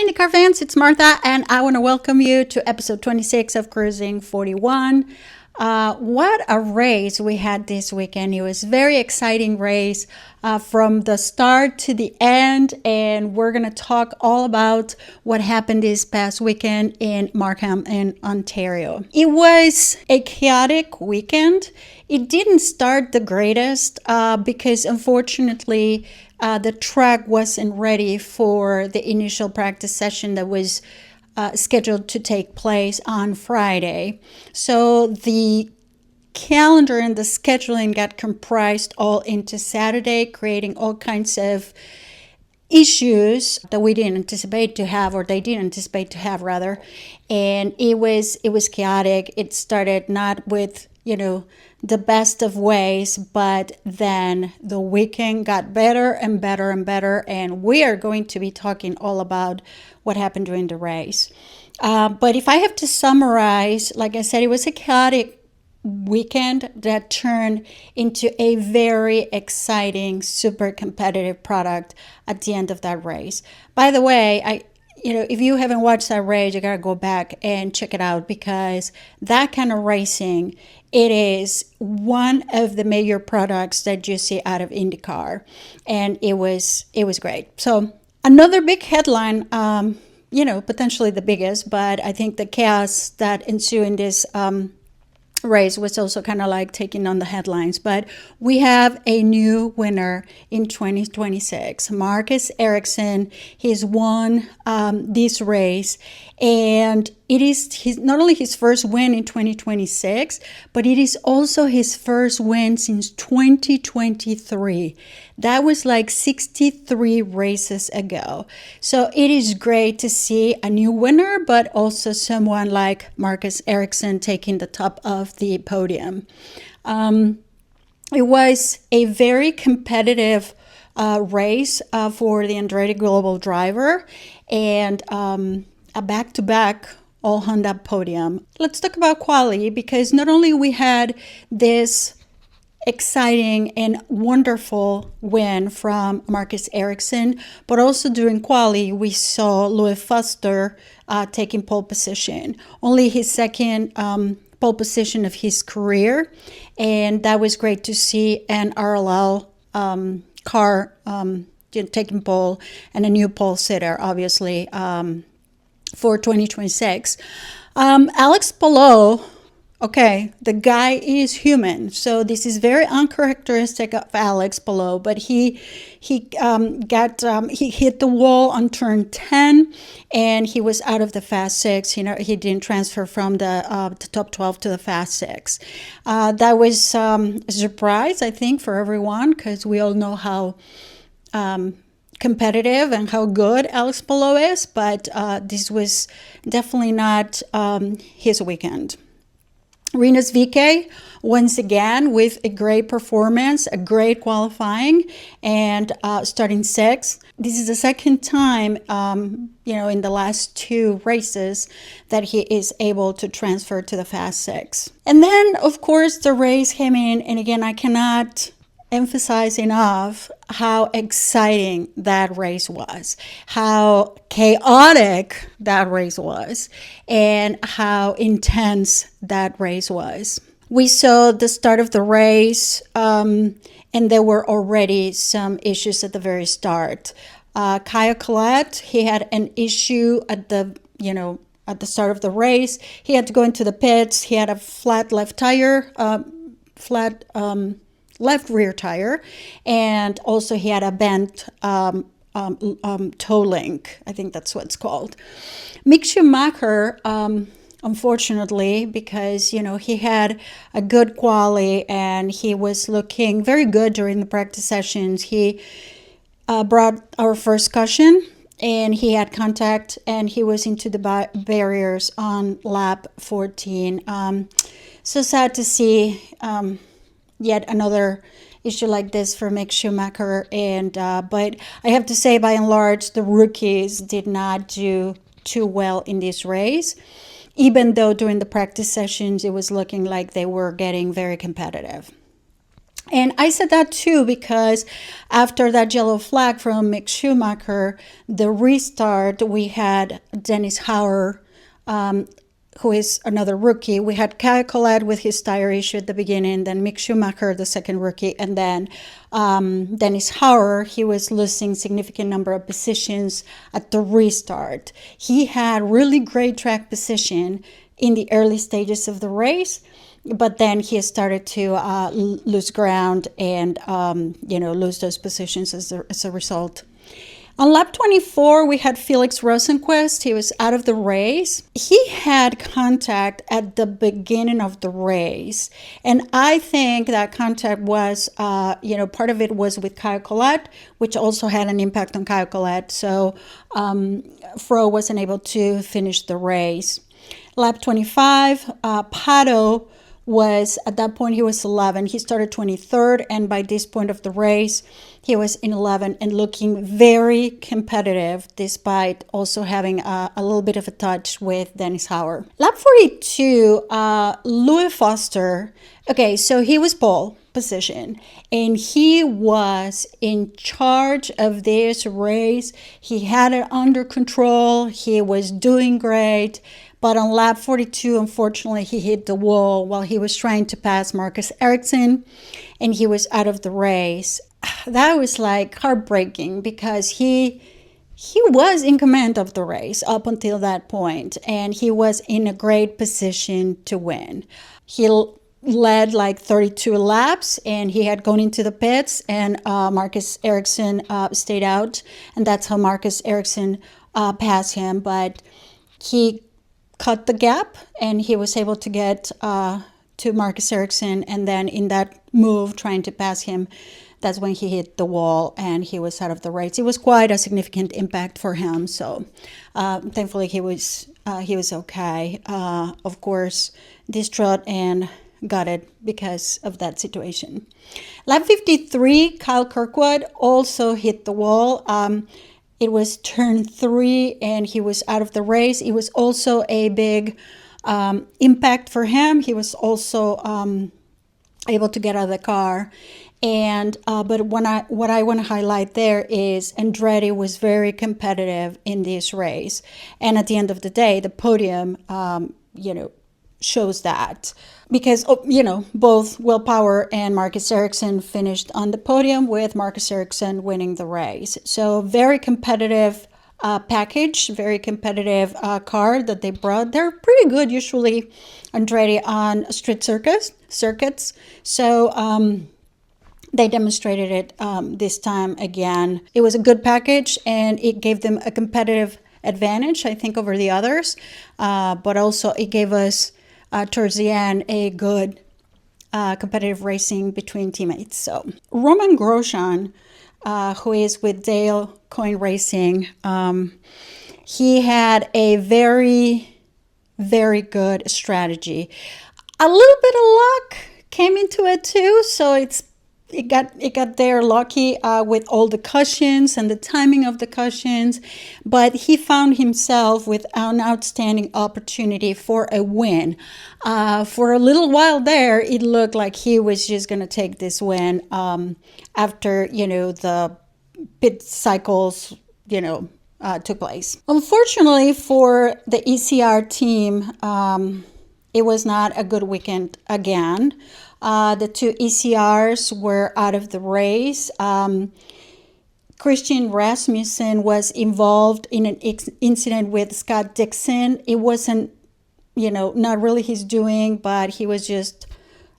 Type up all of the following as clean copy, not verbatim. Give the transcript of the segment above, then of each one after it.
IndyCar fans, it's Martha, and I want to welcome you to episode 26 of Cruising 41. What a race we had this weekend. It was a very exciting race from the start to the end, and we're going to talk all about what happened this past weekend in Markham in Ontario. It was a chaotic weekend. It didn't start the greatest because unfortunately the track wasn't ready for the initial practice session that was scheduled to take place on Friday. So the calendar and the scheduling got compressed all into Saturday, creating all kinds of issues that we didn't anticipate to have, or they didn't anticipate to have rather. And it was chaotic. It started not with, the best of ways, but then the weekend got better and better and better. And we are going to be talking all about what happened during the race. But if I have to summarize, like I said, it was a chaotic weekend that turned into a very exciting, super competitive product at the end of that race. By the way, if you haven't watched that race, you gotta go back and check it out, because that kind of racing, it is one of the major products that you see out of IndyCar, and it was great. So another big headline, potentially the biggest, but I think the chaos that ensued in this race was also kind of like taking on the headlines. But we have a new winner in 2026, Marcus Ericsson. He's won this race, and it is not only his first win in 2026, but it is also his first win since 2023. That was like 63 races ago. So it is great to see a new winner, but also someone like Marcus Ericsson taking the top of the podium. It was a very competitive race for the Andretti Global driver, and a back-to-back all Honda podium. Let's talk about quali, because not only we had this exciting and wonderful win from Marcus Ericsson, but also during quali we saw Louis Foster taking pole position, only his second pole position of his career, and that was great to see an RLL car taking pole, and a new pole sitter obviously for 2026. Alex Palou, okay, the guy is human, so this is very uncharacteristic of Alex Palou, but he hit the wall on turn 10, and he was out of the Fast Six. He didn't transfer from the top 12 to the Fast Six. That was a surprise, I think, for everyone, because we all know how competitive and how good Alex Palou is, but this was definitely not his weekend. Rinus VeeKay, once again, with a great performance, a great qualifying, and starting sixth. This is the second time, in the last two races that he is able to transfer to the Fast Six. And then, of course, the race came in, and again, I cannot emphasize enough how exciting that race was, how chaotic that race was, and how intense that race was. We saw the start of the race, and there were already some issues at the very start. Kyle Collette, he had an issue at the start of the race. He had to go into the pits. He had a flat left tire, left rear tire, and also he had a bent toe link. I think that's what it's called. Mick Schumacher, unfortunately, because he had a good quali and he was looking very good during the practice sessions. He brought our first caution, and he had contact, and he was into the barriers on lap 14. So sad to see yet another issue like this for Mick Schumacher, and but I have to say, by and large, the rookies did not do too well in this race, even though during the practice sessions it was looking like they were getting very competitive. And I said that too because after that yellow flag from Mick Schumacher, the restart, we had Dennis Hauer, who is another rookie. We had Kyle Collette with his tire issue at the beginning, then Mick Schumacher, the second rookie, and then Dennis Hauer. He was losing significant number of positions at the restart. He had really great track position in the early stages of the race, but then he started to lose ground and lose those positions as a result. On lap 24, we had Felix Rosenqvist. He was out of the race. He had contact at the beginning of the race. And I think that contact was, part of it was with Kyle Collette, which also had an impact on Kyle Collette. So Fro wasn't able to finish the race. Lap 25, Pato was, at that point, he was 11. He started 23rd, and by this point of the race, he was in 11 and looking very competitive, despite also having a little bit of a touch with Dennis Hauer. Lap 42, Louis Foster. Okay, so he was pole position, and he was in charge of this race. He had it under control. He was doing great. But on lap 42, unfortunately, he hit the wall while he was trying to pass Marcus Ericsson, and he was out of the race. That was like heartbreaking because he was in command of the race up until that point, and he was in a great position to win. He led like 32 laps, and he had gone into the pits, and Marcus Ericsson stayed out, and that's how Marcus Ericsson passed him. But he cut the gap, and he was able to get to Marcus Ericsson, and then in that move trying to pass him, that's when he hit the wall and he was out of the race. It was quite a significant impact for him, so thankfully he was okay. Of course, distraught and gutted because of that situation. Lap 53, Kyle Kirkwood also hit the wall. It was turn 3 and he was out of the race. It was also a big impact for him. He was also able to get out of the car. And but what I want to highlight there is Andretti was very competitive in this race. And at the end of the day, the podium, shows that. Because, both Will Power and Marcus Ericsson finished on the podium, with Marcus Ericsson winning the race. So very competitive package, very competitive car that they brought. They're pretty good usually, Andretti, on street circuits. So they demonstrated it this time again. It was a good package, and it gave them a competitive advantage, I think, over the others. But also it gave us towards the end a good competitive racing between teammates. So Roman Grosjean, who is with Dale Coyne Racing, he had a very, very good strategy. A little bit of luck came into it too, so it got there lucky with all the cushions and the timing of the cushions, but he found himself with an outstanding opportunity for a win. For a little while there, it looked like he was just going to take this win after the pit cycles took place. Unfortunately for the ECR team, it was not a good weekend again. The two ECRs were out of the race. Christian Rasmussen was involved in an incident with Scott Dixon. It wasn't, not really his doing, but he was just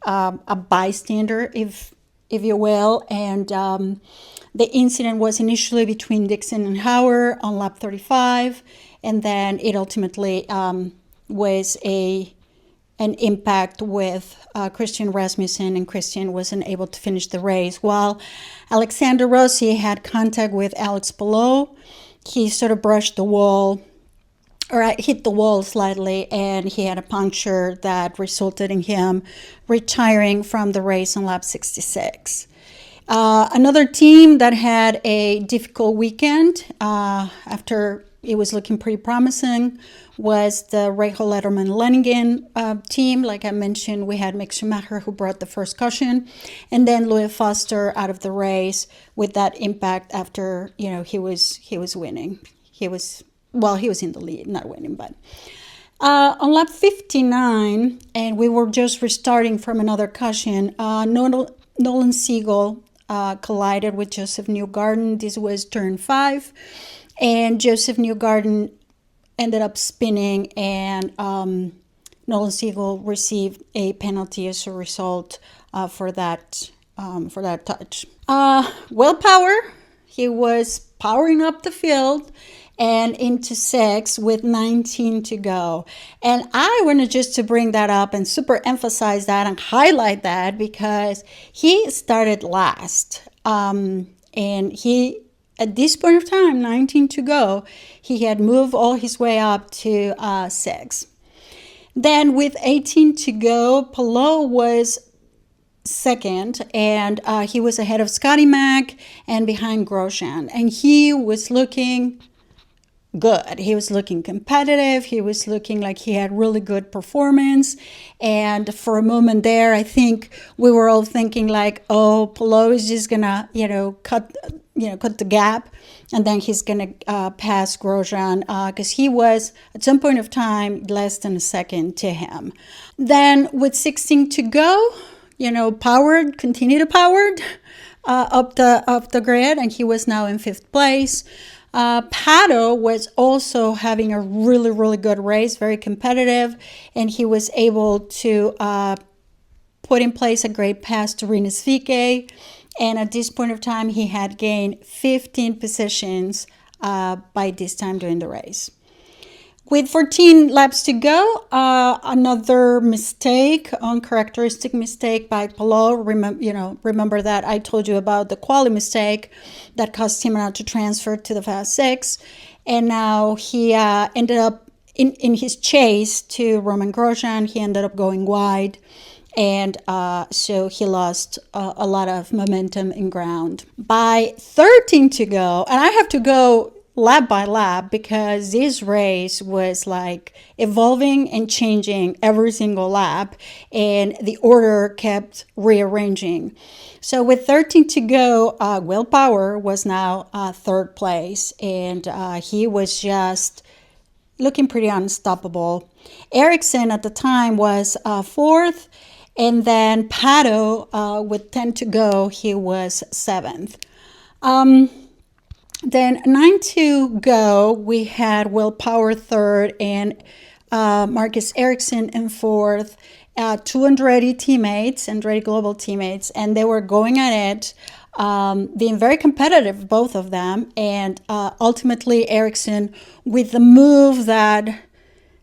a bystander, if you will. And the incident was initially between Dixon and Hauer on lap 35, and then it ultimately was an impact with Christian Rasmussen, and Christian wasn't able to finish the race. While Alexander Rossi had contact with Alex Palou, he sort of brushed the wall, or hit the wall slightly, and he had a puncture that resulted in him retiring from the race on lap 66. Another team that had a difficult weekend after it was looking pretty promising was the Rahal Letterman Lenningen team. Like I mentioned, we had Mick Schumacher who brought the first caution, and then Louis Foster out of the race with that impact after he was winning. He was in the lead, not winning, but on lap 59, and we were just restarting from another caution. Nolan Siegel collided with Joseph Newgarden. This was turn 5, and Joseph Newgarden ended up spinning, and Nolan Siegel received a penalty as a result for that touch. Will Power, he was powering up the field and into 6 with 19 to go. And I wanted just to bring that up and super emphasize that and highlight that because he started last. And he, at this point of time, 19 to go, he had moved all his way up to 6. Then with 18 to go, Palou was second, and he was ahead of Scotty Mack and behind Grosjean. And he was looking good. He was looking competitive. He was looking like he had really good performance. And for a moment there, I think we were all thinking like, oh, Palou is just gonna, cut the gap, and then he's gonna pass Grosjean because he was at some point of time less than a second to him. Then with 16 to go, continued to powered up the grid, and he was now in 5th place. Pato was also having a really, really good race, very competitive, and he was able to put in place a great pass to Rinus VeeKay. And at this point of time, he had gained 15 positions by this time during the race. With 14 laps to go, another uncharacteristic mistake by Palou. Remember that I told you about the quali mistake that caused him not to transfer to the Fast 6. And now he ended up, in his chase to Romain Grosjean, he ended up going wide. And so he lost a lot of momentum in ground. By 13 to go, and I have to go lap by lap because this race was like evolving and changing every single lap, and the order kept rearranging. So with 13 to go, Will Power was now 3rd place, and he was just looking pretty unstoppable. Ericsson at the time was 4th, and then Pato with 10 to go, he was 7th. Then 9 to go, we had Will Power 3rd and Marcus Ericsson in 4th. 2 Andretti Global teammates, and they were going at it, being very competitive, both of them. And ultimately, Ericsson, with the move that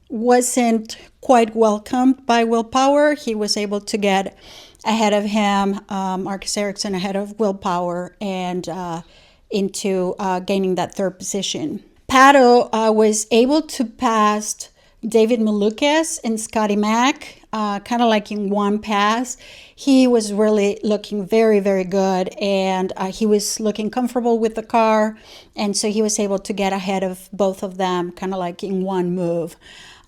wasn't quite welcomed by Will Power, he was able to get ahead of him, Marcus Ericsson ahead of Will Power, and into gaining that 3rd position. Pato was able to pass David Malukas and Scotty Mack, kind of like in one pass. He was really looking very, very good, and he was looking comfortable with the car, and so he was able to get ahead of both of them, kind of like in one move.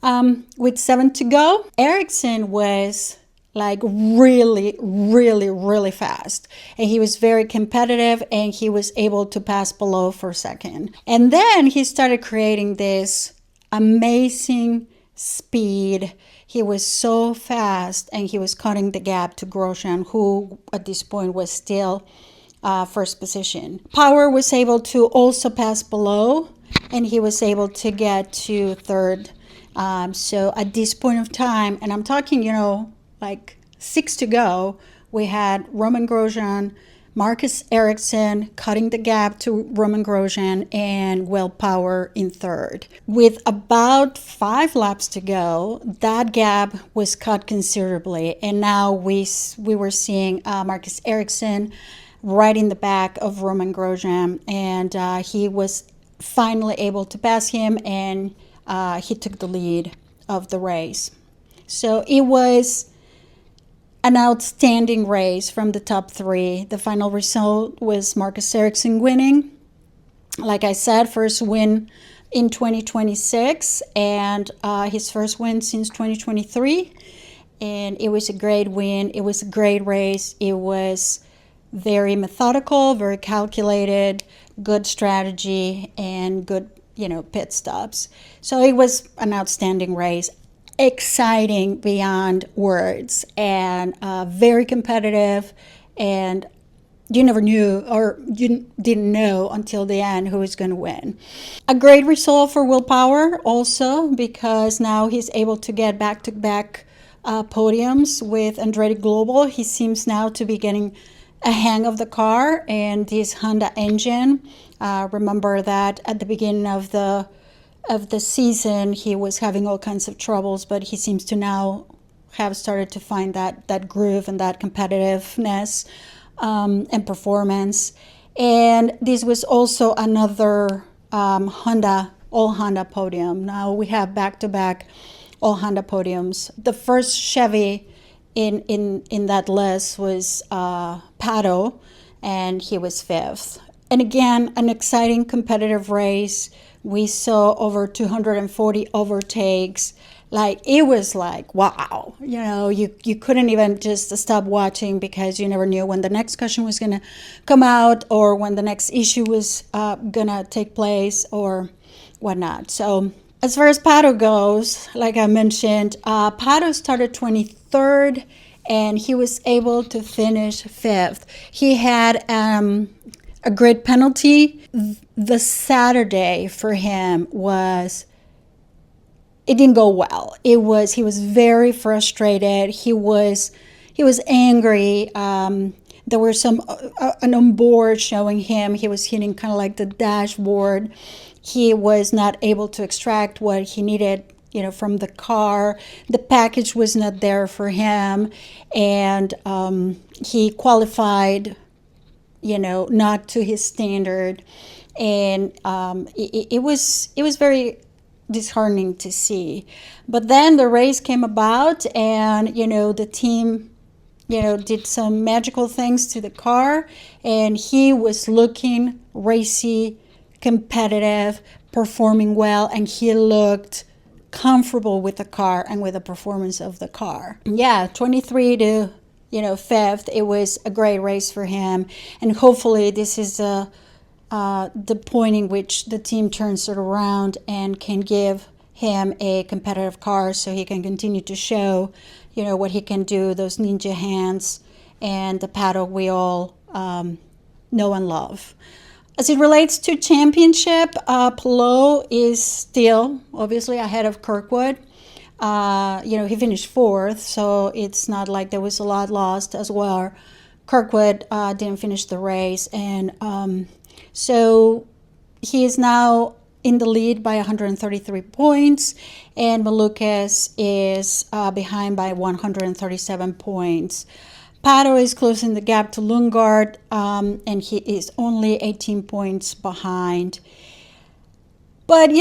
With 7 to go, Ericsson was like really, really, really fast. And he was very competitive, and he was able to pass Palou for 2nd. And then he started creating this amazing speed. He was so fast, and he was cutting the gap to Grosjean, who at this point was still 1st position. Power was able to also pass Palou, and he was able to get to 3rd. So at this point of time, and I'm talking, like 6 to go, we had Romain Grosjean, Marcus Ericsson cutting the gap to Romain Grosjean, and Will Power in 3rd. With about 5 laps to go, that gap was cut considerably, and now we were seeing Marcus Ericsson right in the back of Romain Grosjean, and he was finally able to pass him, and he took the lead of the race. So it was an outstanding race from the top three. The final result was Marcus Ericsson winning. Like I said, first win in 2026 and his first win since 2023. And it was a great win. It was a great race. It was very methodical, very calculated, good strategy, and good, pit stops. So it was an outstanding race, exciting beyond words, and very competitive. And you never knew, or you didn't know until the end who was going to win. A great result for Will Power also, because now he's able to get back-to-back podiums with Andretti Global. He seems now to be getting a hang of the car and this Honda engine. Remember that at the beginning of the season he was having all kinds of troubles, but he seems to now have started to find that groove and that competitiveness and performance. And this was also another all Honda podium. Now we have back-to-back all Honda podiums. The first Chevy in that list was Pato, and he was fifth. And again, an exciting competitive race. We saw over 240 overtakes. It was like, wow. You couldn't even just stop watching, because you never knew when the next caution was going to come out, or when the next issue was going to take place, or whatnot. So as far as Pato goes, like I mentioned, Pato started 23rd, and he was able to finish fifth. He had a grid penalty. The Saturday for him it didn't go well. He was very frustrated. He was angry. There were an onboard showing him he was hitting kind of like the dashboard. He was not able to extract what he needed, from the car. The package was not there for him, and he qualified, not to his standard, and it was very disheartening to see. But then the race came about, and the team did some magical things to the car, and he was looking racy, competitive, performing well, and he looked comfortable with the car and with the performance of the car. 23 to fifth. It was a great race for him, and hopefully this is the point in which the team turns it around and can give him a competitive car, so he can continue to show what he can do, those ninja hands and the paddle we all know and love. As it relates to championship, Palou is still obviously ahead of Kirkwood. He finished fourth, so it's not like there was a lot lost as well. Kirkwood didn't finish the race, and so he is now in the lead by 133 points, and Malukas is behind by 137 points. Pato is closing the gap to Lundgaard, and he is only 18 points behind. But,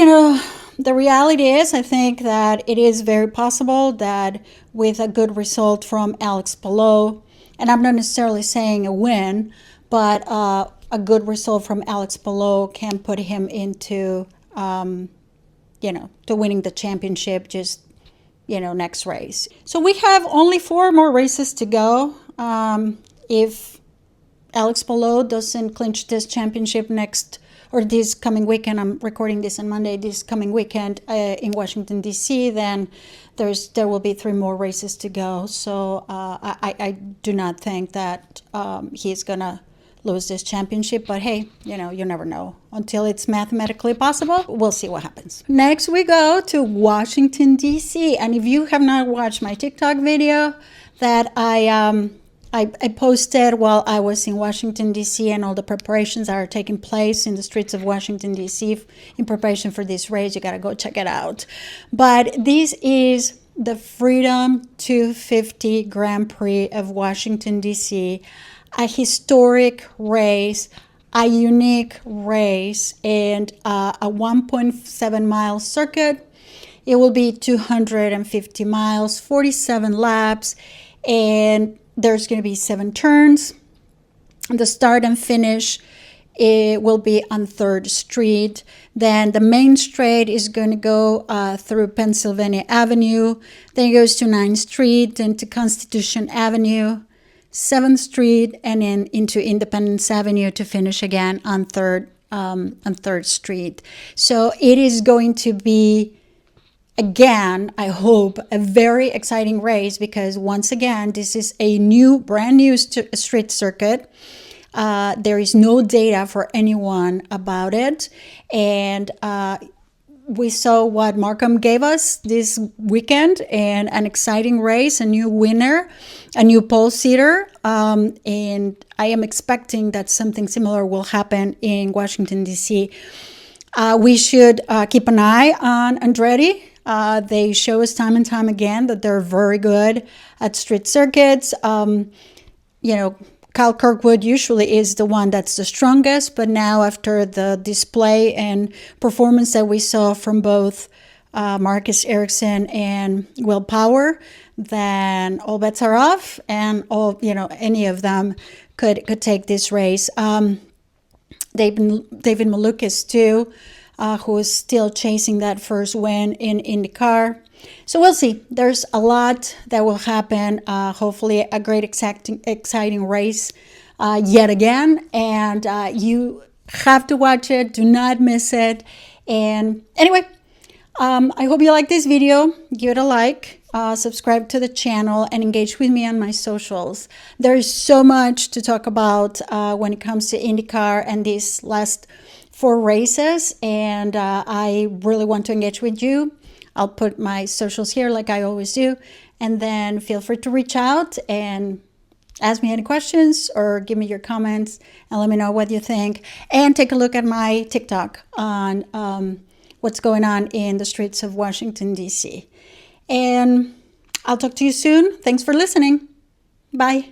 the reality is, I think that it is very possible that with a good result from Alex Palou, and I'm not necessarily saying a win, but a good result from Alex Palou can put him into, to winning the championship just, next race. So we have only 4 more races to go. If Alex Palou doesn't clinch this championship this coming weekend, I'm recording this on Monday, this coming weekend in Washington, D.C., then there will be 3 more races to go. So I do not think that he's going to lose this championship, but hey, you never know. Until it's mathematically possible, we'll see what happens. Next, we go to Washington, D.C., and if you have not watched my TikTok video that I posted while I was in Washington, D.C., and all the preparations that are taking place in the streets of Washington, D.C. in preparation for this race, you got to go check it out. But this is the Freedom 250 Grand Prix of Washington, D.C., a historic race, a unique race, and a 1.7 mile circuit. It will be 250 miles, 47 laps, and there's going to be 7 turns. The start and finish, it will be on 3rd Street. Then the main straight is going to go through Pennsylvania Avenue. Then it goes to 9th Street, then to Constitution Avenue, 7th Street, and then into Independence Avenue to finish again on 3rd Street. So it is going to be, again, I hope, a very exciting race, because once again, this is a brand new street circuit. There is no data for anyone about it. And we saw what Markham gave us this weekend, and an exciting race, a new winner, a new pole sitter. And I am expecting that something similar will happen in Washington, D.C. We should keep an eye on Andretti. They show us time and time again that they're very good at street circuits. Kyle Kirkwood usually is the one that's the strongest, but now after the display and performance that we saw from both Marcus Ericsson and Will Power, then all bets are off, and any of them could take this race. David Malukas too, who is still chasing that first win in IndyCar. So we'll see. There's a lot that will happen. Hopefully a great, exciting race yet again. And you have to watch it. Do not miss it. And anyway, I hope you like this video. Give it a like. Subscribe to the channel and engage with me on my socials. There is so much to talk about when it comes to IndyCar and these last 4 races. And I really want to engage with you. I'll put my socials here like I always do, and then feel free to reach out and ask me any questions or give me your comments and let me know what you think. And take a look at my TikTok on what's going on in the streets of Washington, D.C. And I'll talk to you soon. Thanks for listening. Bye.